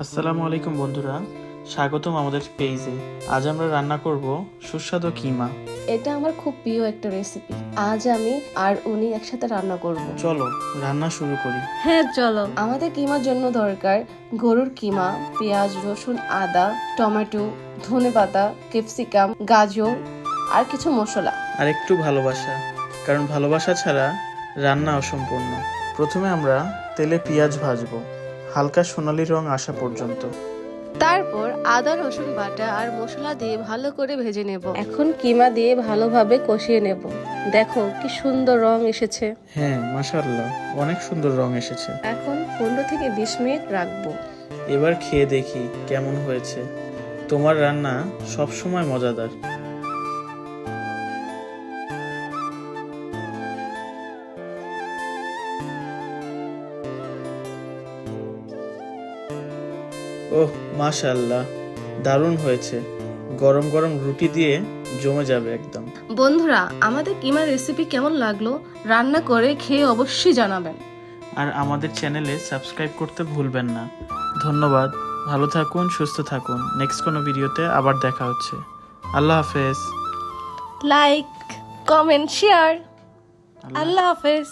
আসসালামু আলাইকুম বন্ধুরা, স্বাগতম আমাদের পেজে। আজ আমরা রান্না করব সুস্বাদু কিমা। এটা আমার খুব প্রিয় একটা রেসিপি। আজ আমি আর উনি একসাথে রান্না করব। চলো রান্না শুরু করি। হ্যাঁ চলো। আমাদের কিমার জন্য দরকার গরুর কিমা, পেঁয়াজ, রসুন, আদা, টমেটো, ধনেপাতা, ক্যাপসিকাম, গাজর আর কিছু মশলা। আর একটু ভালোবাসা, কারণ ভালোবাসা ছাড়া রান্না অসম্পূর্ণ। প্রথমে আমরা তেলে পেঁয়াজ ভাজবো হালকা সোনালী রং আসা পর্যন্ত। তারপর আদা রসুন বাটা আর মশলা দিয়ে ভালো করে ভেজে নেব। এখন কিমা দিয়ে ভালোভাবে কষিয়ে নেব। দেখো কি সুন্দর রং এসেছে। হ্যাঁ মাশাআল্লাহ, অনেক সুন্দর রং এসেছে। এখন 15 থেকে 20 মিনিট রাখবো। এবার খেয়ে দেখি কেমন হয়েছে। তোমার রান্না সবসময় মজাদার। ওহ মাশাআল্লাহ, দারুণ হয়েছে। গরম গরম রুটি দিয়ে জমে যাবে একদম। বন্ধুরা, আমাদের কিমা রেসিপি কেমন লাগলো রান্না করে খেয়ে অবশ্যই জানাবেন। আর আমাদের চ্যানেলে সাবস্ক্রাইব করতে ভুলবেন না। ধন্যবাদ, ভালো থাকুন, সুস্থ থাকুন। নেক্সট কোনো ভিডিওতে আবার দেখা হচ্ছে। আল্লাহ হাফেজ। Like, comment, share. আল্লাহ হাফেজ।